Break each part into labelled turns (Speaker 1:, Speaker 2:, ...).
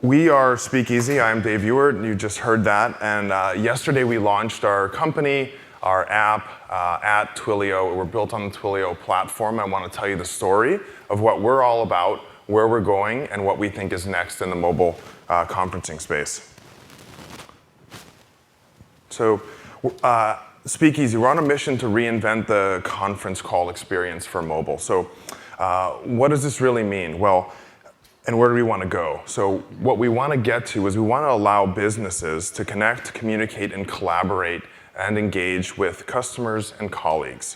Speaker 1: We are Speakeasy. I'm Dave Ewart, and you just heard that. And yesterday we launched our company, our app at Twilio. We're built on the Twilio platform. I want to tell you the story of what we're all about, where we're going, and what we think is next in the mobile conferencing space. So Speakeasy, we're on a mission to reinvent the conference call experience for mobile. So what does this really mean? Well, and where do we want to go? So what we want to get to is we want to allow businesses to connect, communicate, and collaborate and engage with customers and colleagues.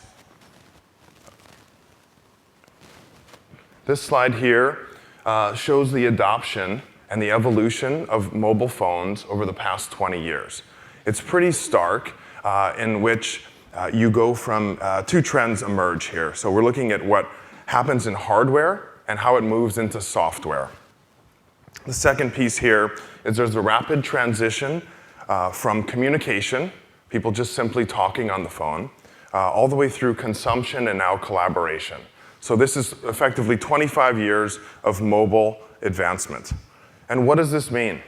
Speaker 1: This slide here shows the adoption and the evolution of mobile phones over the past 20 years. It's pretty stark in which you go from two trends emerge here. So we're looking at what happens in hardware and how it moves into software. The second piece here is there's a rapid transition from communication, people just simply talking on the phone, all the way through consumption and now collaboration. So this is effectively 25 years of mobile advancement. And what does this mean?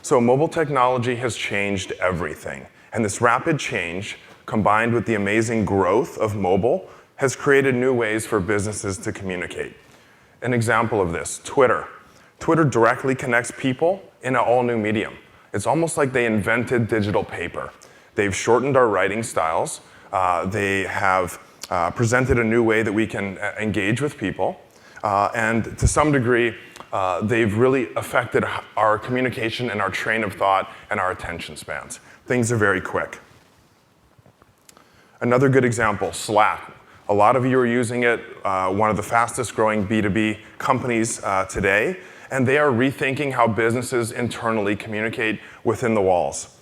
Speaker 1: So mobile technology has changed everything. And this rapid change, combined with the amazing growth of mobile, has created new ways for businesses to communicate. An example of this, Twitter. Twitter directly connects people in an all-new medium. It's almost like they invented digital paper. They've shortened our writing styles. They have presented a new way that we can engage with people. And to some degree, they've really affected our communication and our train of thought and our attention spans. Things are very quick. Another good example, Slack. A lot of you are using it, one of the fastest growing B2B companies today, and they are rethinking how businesses internally communicate within the walls.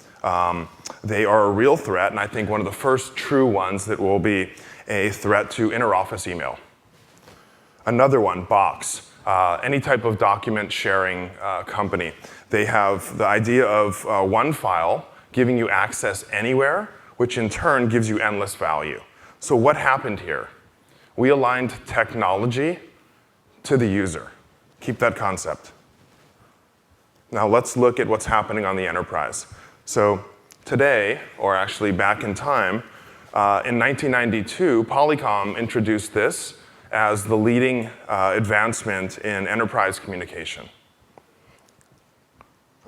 Speaker 1: They are a real threat, and I think one of the first true ones that will be a threat to inter-office email. Another one, Box, any type of document sharing company. They have the idea of one file giving you access anywhere, which in turn gives you endless value. So what happened here? We aligned technology to the user. Keep that concept. Now let's look at what's happening on the enterprise. So today, or actually back in time, in 1992, Polycom introduced this as the leading advancement in enterprise communication.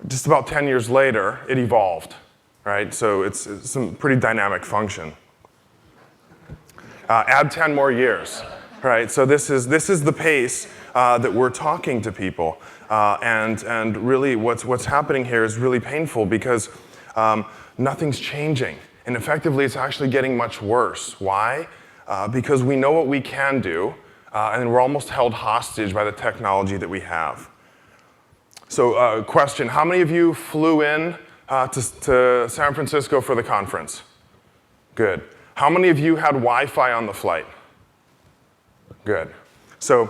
Speaker 1: Just about 10 years later, it evolved, right? So it's some pretty dynamic function. Add 10 more years, right? So this is the pace that we're talking to people, and really what's happening here is really painful because nothing's changing, and effectively it's actually getting much worse. Why? Because we know what we can do, and we're almost held hostage by the technology that we have. So, question: how many of you flew in to San Francisco for the conference? Good. How many of you had Wi-Fi on the flight? Good. So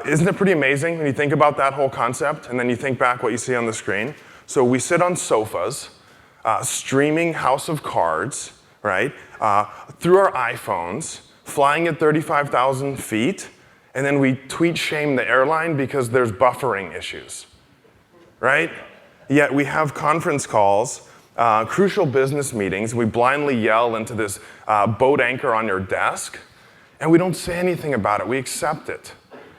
Speaker 1: isn't it pretty amazing when you think about that whole concept and then you think back what you see on the screen? So we sit on sofas, streaming House of Cards, right, through our iPhones, flying at 35,000 feet, and then we tweet shame the airline because there's buffering issues, right? Yet we have conference calls, crucial business meetings, we blindly yell into this boat anchor on your desk, and we don't say anything about it, we accept it.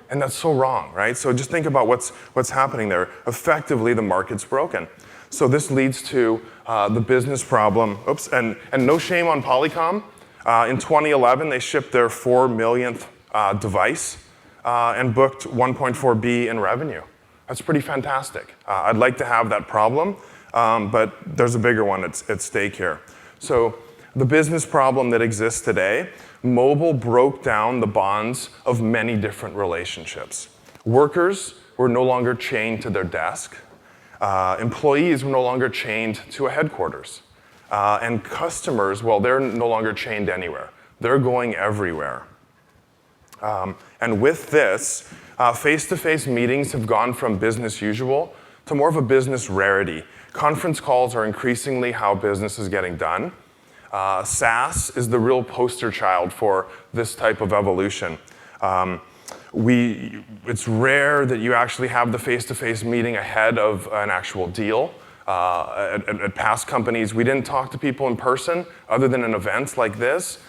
Speaker 1: And that's so wrong, right? So just think about what's happening there. Effectively, the market's broken. So this leads to the business problem, and no shame on Polycom. In 2011, they shipped their 4 millionth device and booked 1.4 billion in revenue. That's pretty fantastic. I'd like to have that problem, but there's a bigger one at stake here. So the business problem that exists today, mobile broke down the bonds of many different relationships. Workers were no longer chained to their desk. Employees were no longer chained to a headquarters. And customers, well, they're no longer chained anywhere. They're going everywhere. And with this, face-to-face meetings have gone from business usual to more of a business rarity. Conference calls are increasingly how business is getting done. SaaS is the real poster child for this type of evolution. It's rare that you actually have the face-to-face meeting ahead of an actual deal. At past companies, we didn't talk to people in person other than in events like this,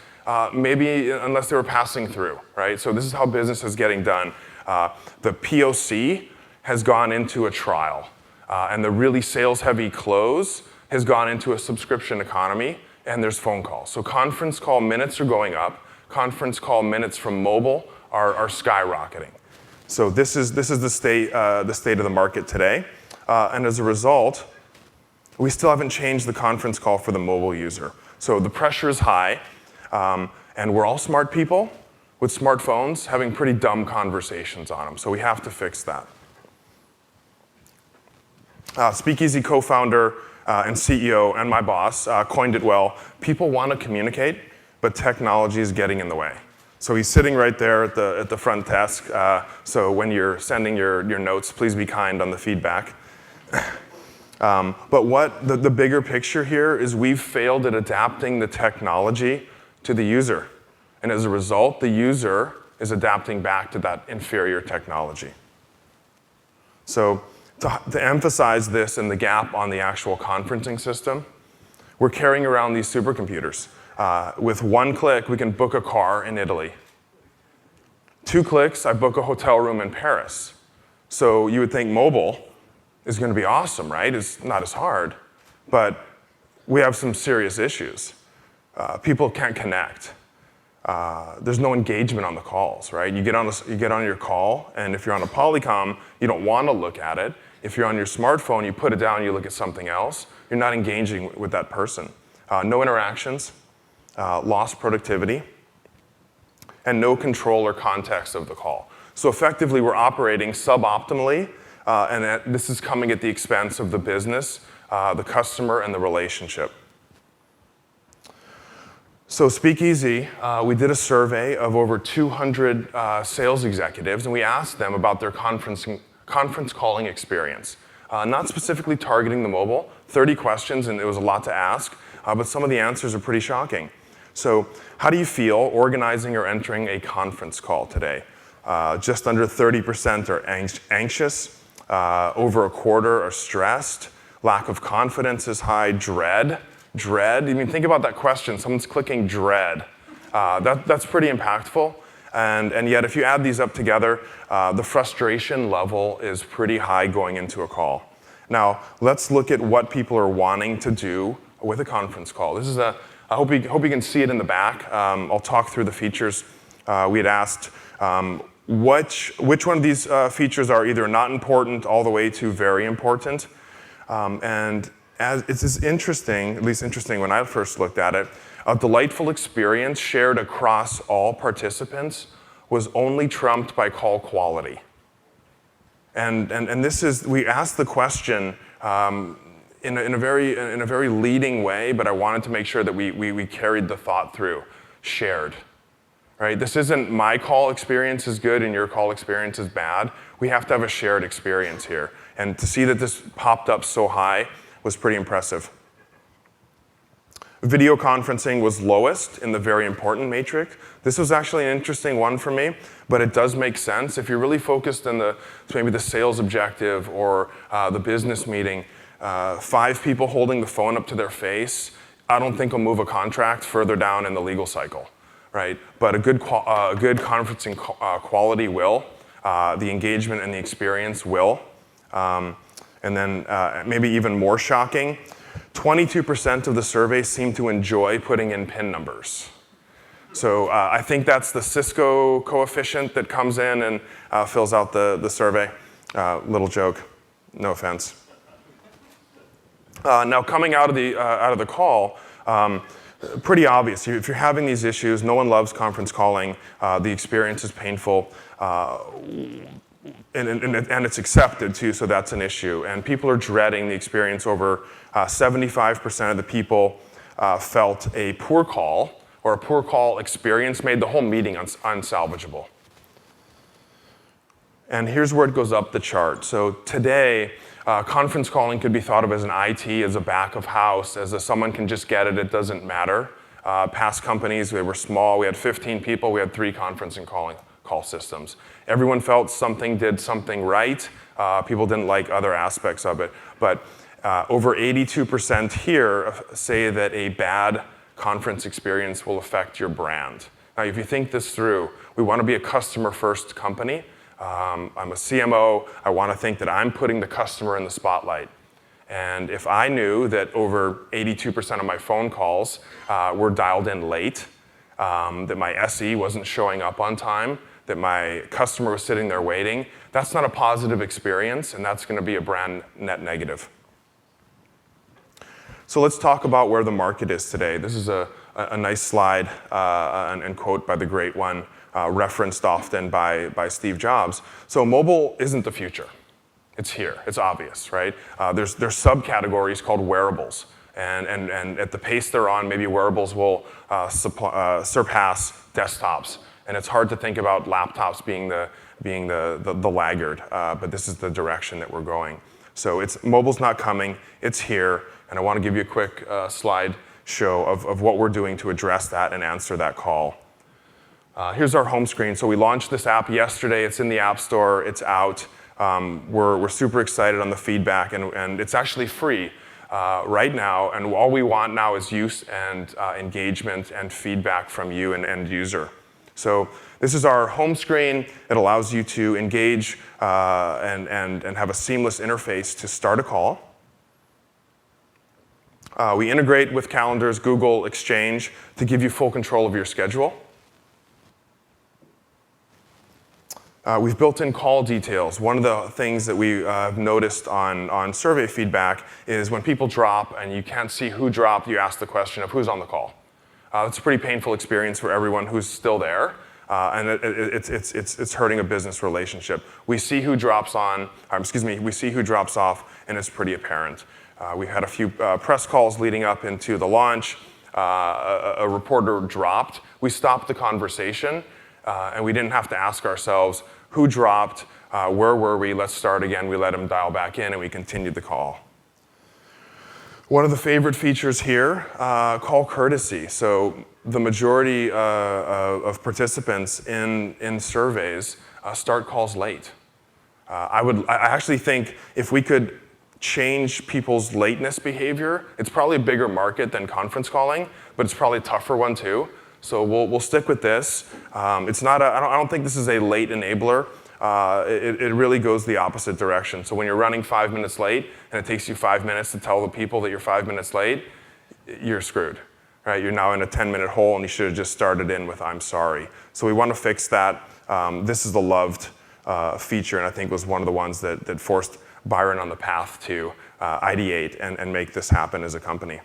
Speaker 1: maybe unless they were passing through, right? So this is how business is getting done. The POC has gone into a trial, and the really sales-heavy close has gone into a subscription economy, and there's phone calls. So conference call minutes are going up. Conference call minutes from mobile are skyrocketing. So this is the state of the market today, and as a result, we still haven't changed the conference call for the mobile user. So the pressure is high, and we're all smart people with smartphones having pretty dumb conversations on them. So we have to fix that. Speakeasy co-founder and CEO and my boss coined it well. People want to communicate, but technology is getting in the way. So he's sitting right there at the front desk. So when you're sending your notes, please be kind on the feedback. But what the bigger picture here is we've failed at adapting the technology to the user. And as a result, the user is adapting back to that inferior technology. So to emphasize this and the gap on the actual conferencing system, we're carrying around these supercomputers. With one click, we can book a car in Italy. 2 clicks, I book a hotel room in Paris. So you would think mobile is going to be awesome, right? It's not as hard, but we have some serious issues. People can't connect. There's no engagement on the calls, right? You get on your call, and if you're on a Polycom, you don't want to look at it. If you're on your smartphone, you put it down, you look at something else. You're not engaging with that person. No interactions, lost productivity, and no control or context of the call. So effectively, we're operating suboptimally, and this is coming at the expense of the business, the customer, and the relationship. So Speakeasy, we did a survey of over 200 sales executives, and we asked them about their conference calling experience. Not specifically targeting the mobile, 30 questions, and it was a lot to ask, but some of the answers are pretty shocking. So how do you feel organizing or entering a conference call today? Just under 30% are anxious, over a quarter are stressed, lack of confidence is high, dread. I mean, think about that question. Someone's clicking dread. That's pretty impactful. And yet, if you add these up together, the frustration level is pretty high going into a call. Now, let's look at what people are wanting to do with a conference call. This is I hope you can see it in the back. I'll talk through the features. We had asked which one of these features are either not important all the way to very important. And as it's interesting, at least interesting when I first looked at it, a delightful experience shared across all participants was only trumped by call quality. And this is, we asked the question in a very leading way, but I wanted to make sure that we carried the thought through, shared. Right? This isn't my call experience is good and your call experience is bad. We have to have a shared experience here. And to see that this popped up so high was pretty impressive. Video conferencing was lowest in the very important matrix. This was actually an interesting one for me, but it does make sense. If you're really focused on maybe the sales objective or the business meeting, 5 people holding the phone up to their face, I don't think will move a contract further down in the legal cycle, right? But a good conferencing quality will, the engagement and the experience will. And then maybe even more shocking, 22% of the survey seem to enjoy putting in PIN numbers. So I think that's the Cisco coefficient that comes in and fills out the survey. Little joke, no offense. Now coming out of the call, pretty obvious. If you're having these issues, no one loves conference calling. The experience is painful. And it's accepted too, so that's an issue. And people are dreading the experience. Over 75% of the people felt a poor call or a poor call experience made the whole meeting unsalvageable. And here's where it goes up the chart. So today, conference calling could be thought of as an IT, as a back of house, as a someone can just get it, it doesn't matter. Past companies, they were small. We had 15 people. We had 3 conferencing call systems. Everyone felt something did something right. People didn't like other aspects of it. But over 82% here say that a bad conference experience will affect your brand. Now, if you think this through, we want to be a customer-first company. I'm a CMO. I want to think that I'm putting the customer in the spotlight. And if I knew that over 82% of my phone calls were dialed in late, that my SE wasn't showing up on time, that my customer was sitting there waiting, that's not a positive experience, and that's going to be a brand net negative. So let's talk about where the market is today. This is a nice slide and quote by the great one, referenced often by Steve Jobs. So mobile isn't the future. It's here. It's obvious, right? There's subcategories called wearables. And at the pace they're on, maybe wearables will surpass desktops. And it's hard to think about laptops being the laggard, but this is the direction that we're going. So mobile's not coming. It's here. And I want to give you a quick slide show of what we're doing to address that and answer that call. Here's our home screen. So we launched this app yesterday. It's in the App Store. It's out. We're super excited on the feedback, and it's actually free right now. And all we want now is use and engagement and feedback from you, an end user. So this is our home screen. It allows you to engage and have a seamless interface to start a call. We integrate with calendars, Google, Exchange to give you full control of your schedule. We've built in call details. One of the things that we have noticed on survey feedback is when people drop and you can't see who dropped, you ask the question of who's on the call. It's a pretty painful experience for everyone who's still there, and it's hurting a business relationship. We see who drops we see who drops off, and it's pretty apparent. We had a few press calls leading up into the launch. A reporter dropped. We stopped the conversation, and we didn't have to ask ourselves who dropped, where were we, let's start again. We let him dial back in, and we continued the call. One of the favorite features here, call courtesy. So the majority of participants in surveys start calls late. I actually think if we could change people's lateness behavior, it's probably a bigger market than conference calling, but it's probably a tougher one too. So we'll stick with this. It's not I don't think this is a late enabler. It really goes the opposite direction. So when you're running 5 minutes late and it takes you 5 minutes to tell the people that you're 5 minutes late, you're screwed. Right? You're now in a 10-minute hole, and you should have just started in with "I'm sorry." So we want to fix that. This is the loved feature, and I think was one of the ones that forced Byron on the path to ideate and make this happen as a company.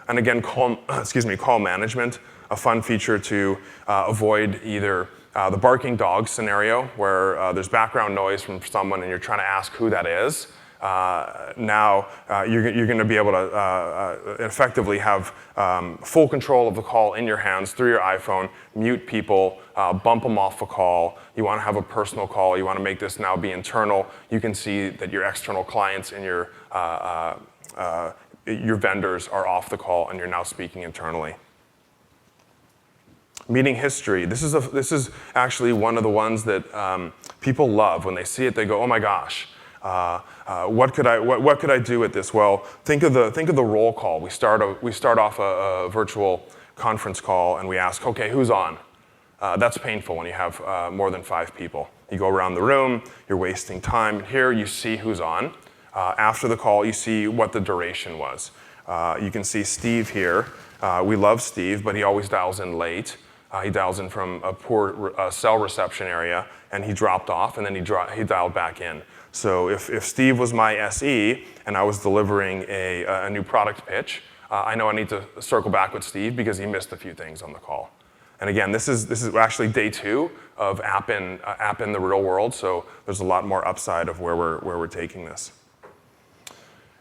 Speaker 1: And again, call management, a fun feature to avoid either the barking dog scenario where there's background noise from someone and you're trying to ask who that is. Now you're going to be able to effectively have full control of the call in your hands through your iPhone, mute people, bump them off a call. You want to have a personal call. You want to make this now be internal. You can see that your external clients and your vendors are off the call, and you're now speaking internally. Meeting history. This is actually one of the ones that people love. When they see it, they go, "Oh my gosh, what could I do with this?" Well, think of the roll call. We start off a virtual conference call, and we ask, "Okay, who's on?" That's painful when you have more than 5 people. You go around the room. You're wasting time. Here, you see who's on. After the call, you see what the duration was. You can see Steve here. We love Steve, but he always dials in late. He dials in from a poor cell reception area, and he dropped off, and then he dialed back in. So if Steve was my SE and I was delivering a new product pitch, I know I need to circle back with Steve because he missed a few things on the call. And again, this is actually day 2 of app in the real world, so there's a lot more upside of where we're taking this.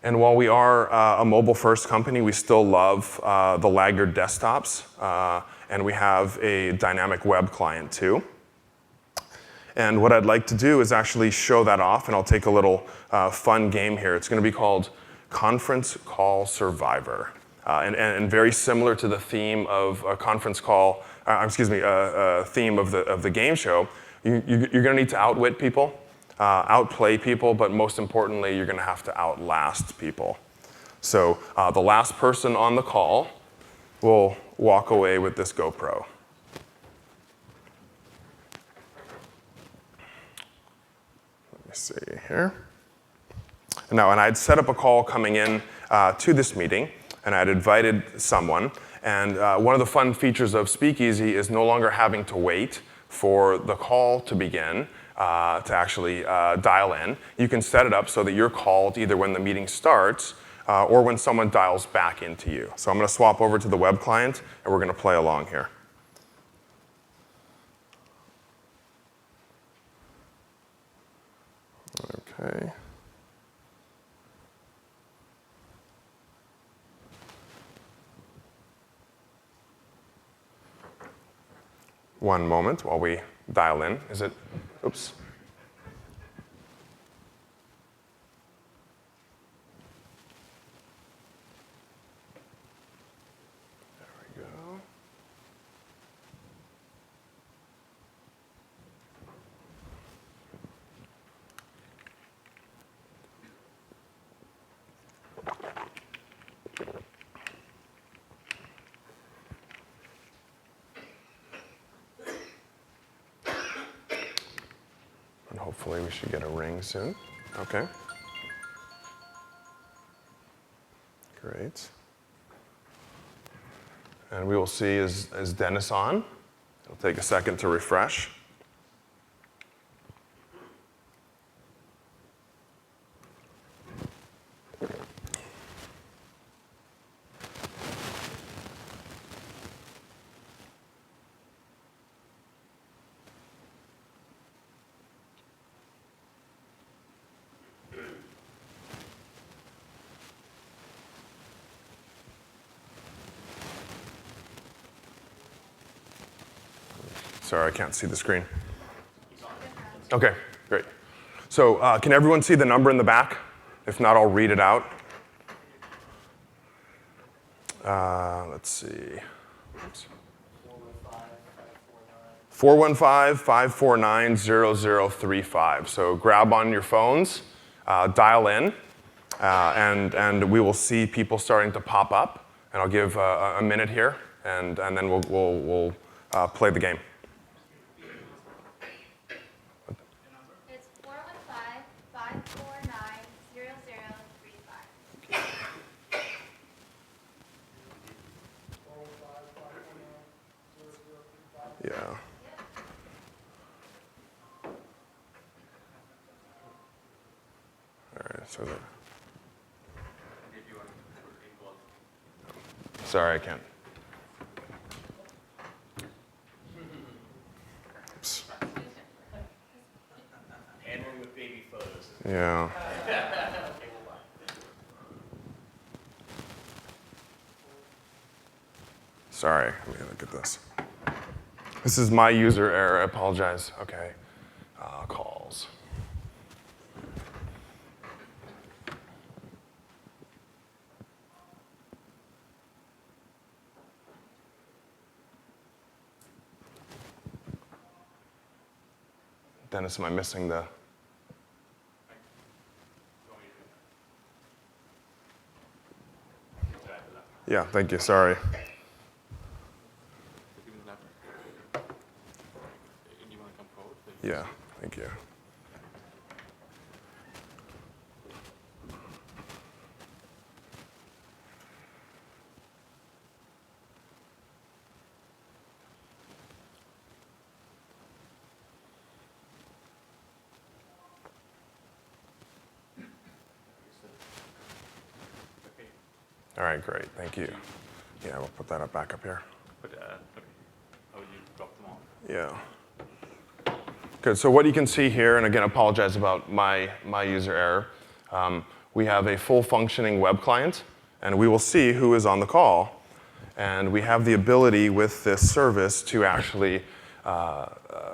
Speaker 1: And while we are a mobile-first company, we still love the laggard desktops, and we have a dynamic web client too. And what I'd like to do is actually show that off, and I'll take a little fun game here. It's going to be called Conference Call Survivor. And very similar to the theme of a conference call, theme of the game show, you're going to need to outwit people, outplay people, but most importantly, you're going to have to outlast people. So the last person on the call will walk away with this GoPro. Let me see here. And I'd set up a call coming in to this meeting, and I'd invited someone. And one of the fun features of Speakeasy is no longer having to wait for the call to begin to actually dial in. You can set it up so that you're called either when the meeting starts or when someone dials back into you. So I'm going to swap over to the web client, and we're going to play along here. Okay. One moment while we dial in. Is it? Oops. There we go. And hopefully we should get a ring soon. Okay. Great. And we will see, is Dennis on? It'll take a second to refresh. Sorry, I can't see the screen. Okay, great. So can everyone see the number in the back? If not, I'll read it out. Let's see. 415-549-0035. So grab on your phones, dial in, and we will see people starting to pop up. And I'll give a minute here, and then we'll play the game.
Speaker 2: It's 415-549-0035.
Speaker 1: Yeah. All right, so sorry, I can't. Oops.
Speaker 3: And one with baby photos.
Speaker 1: Yeah. Sorry, let me look at this. This is my user error, I apologize. Okay, calls. Dennis, am I missing the? Yeah, thank you, sorry. Yeah, thank you. All right, great, thank you. Yeah, we'll put that up back up here.
Speaker 3: Okay. Oh, you dropped them off?
Speaker 1: Yeah. Good, so what you can see here, and again, apologize about my user error. We have a full functioning web client, and we will see who is on the call. And we have the ability with this service to actually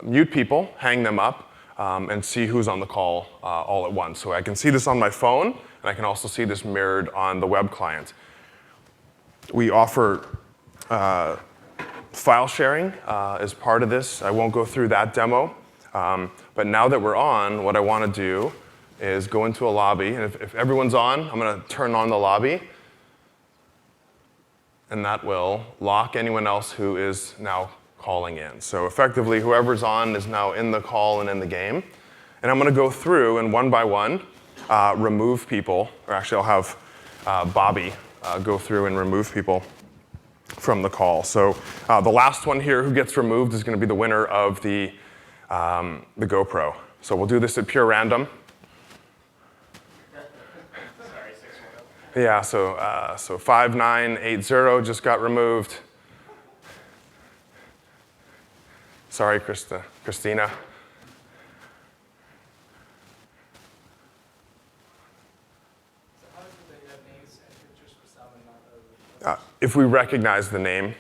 Speaker 1: mute people, hang them up, and see who's on the call all at once. So I can see this on my phone, and I can also see this mirrored on the web client. We offer file sharing as part of this. I won't go through that demo. But now that we're on, what I want to do is go into a lobby. And if everyone's on, I'm going to turn on the lobby. And that will lock anyone else who is now calling in. So effectively, whoever's on is now in the call and in the game. And I'm going to go through and one by one remove people. Or actually, I'll have Bobby go through and remove people from the call. So the last one here who gets removed is going to be the winner of the GoPro. So we'll do this at pure random.
Speaker 3: Sorry, 610.
Speaker 1: Yeah, so 5980 just got removed. Sorry, Christina.
Speaker 4: So how is it that you have names and pictures for some and not others?
Speaker 1: If we recognize the name,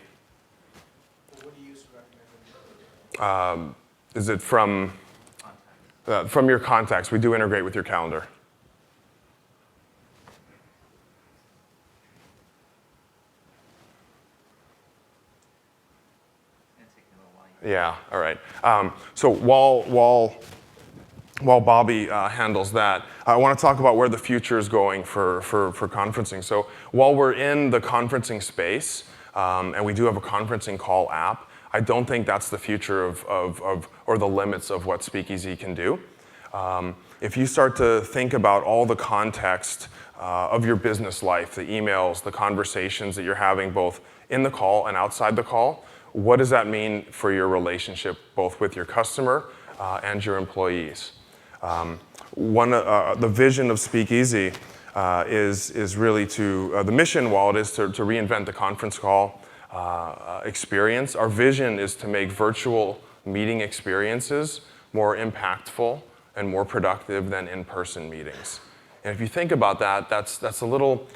Speaker 4: Well, what do you use to recommend them?
Speaker 1: is it from your contacts? We do integrate with your calendar. Yeah, all right. So while Bobby handles that, I want to talk about where the future is going for conferencing. So while we're in the conferencing space, and we do have a conferencing call app, I don't think that's the future of or the limits of what Speakeasy can do. If you start to think about all the context of your business life, the emails, the conversations that you're having both in the call and outside the call, what does that mean for your relationship both with your customer and your employees? The vision of Speakeasy is really the mission, while it is to reinvent the conference call experience. Our vision is to make virtual meeting experiences more impactful and more productive than in-person meetings. And if you think about that, that's a little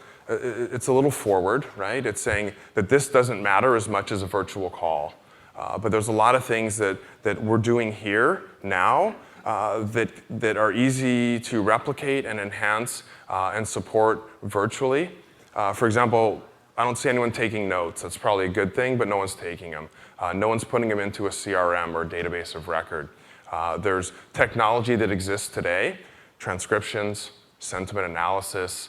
Speaker 1: forward, right? It's saying that this doesn't matter as much as a virtual call. But there's a lot of things that we're doing here now that are easy to replicate and enhance and support virtually. For example, I don't see anyone taking notes. That's probably a good thing, but no one's taking them. No one's putting them into a CRM or a database of record. There's technology that exists today, transcriptions, sentiment analysis,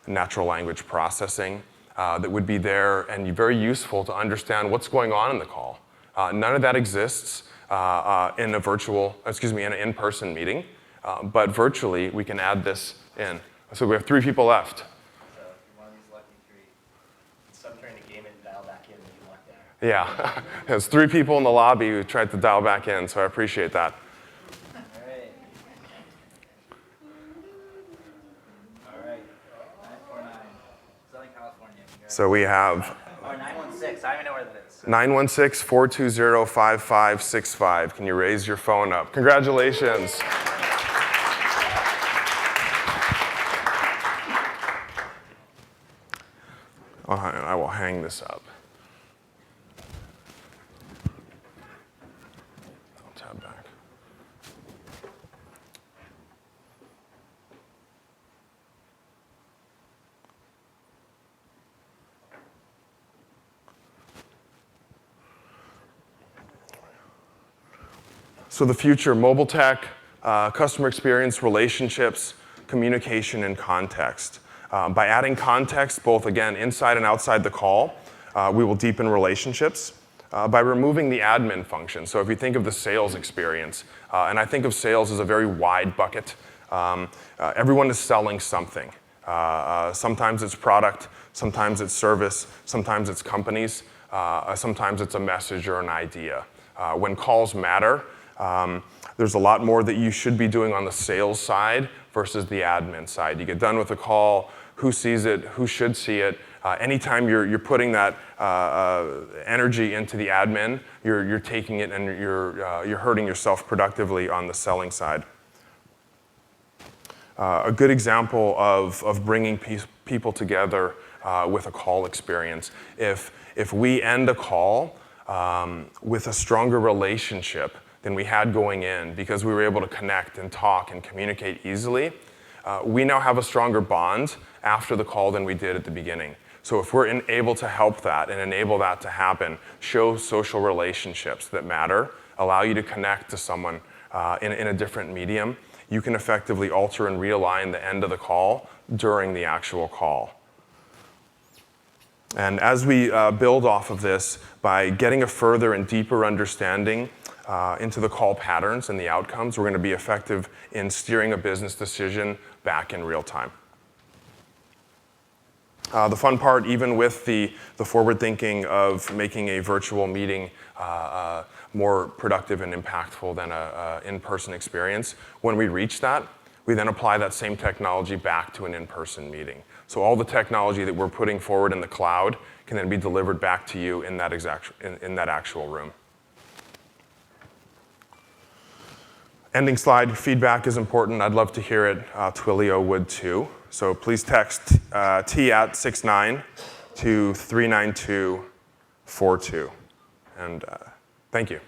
Speaker 1: natural language processing, that would be there and very useful to understand what's going on in the call. None of that exists in an in-person meeting, but virtually we can add this in. So we have 3 people left.
Speaker 3: So if you're one of these lucky 3, some trying to game it and dial back in when you walk down.
Speaker 1: Yeah, there's 3 people in the lobby who tried to dial back in, so I appreciate that.
Speaker 5: All right. 949. Southern California.
Speaker 1: So we have
Speaker 5: Or 916. I don't even know where that is.
Speaker 1: 916-420-5565. Can you raise your phone up? Congratulations. I will hang this up. I'll tab back. So the future, mobile tech, customer experience, relationships, communication, and context. By adding context, both again inside and outside the call, we will deepen relationships. By removing the admin function. So if you think of the sales experience, and I think of sales as a very wide bucket, everyone is selling something. Sometimes it's product, sometimes it's service, sometimes it's companies, sometimes it's a message or an idea. When calls matter, there's a lot more that you should be doing on the sales side versus the admin side. You get done with a call, who sees it, who should see it. Anytime you're putting that energy into the admin, you're taking it and you're hurting yourself productively on the selling side. A good example of bringing people together with a call experience. If we end a call with a stronger relationship than we had going in because we were able to connect and talk and communicate easily, we now have a stronger bond after the call than we did at the beginning. So if we're able to help that and enable that to happen, show social relationships that matter, allow you to connect to someone in a different medium, you can effectively alter and realign the end of the call during the actual call. And as we build off of this, by getting a further and deeper understanding into the call patterns and the outcomes, we're going to be effective in steering a business decision back in real time. The fun part, even with the forward thinking of making a virtual meeting more productive and impactful than an in-person experience, when we reach that, we then apply that same technology back to an in-person meeting. So all the technology that we're putting forward in the cloud can then be delivered back to you in that actual room. Ending slide, feedback is important. I'd love to hear it. Twilio would too. So please text T@69 to 39242. And thank you.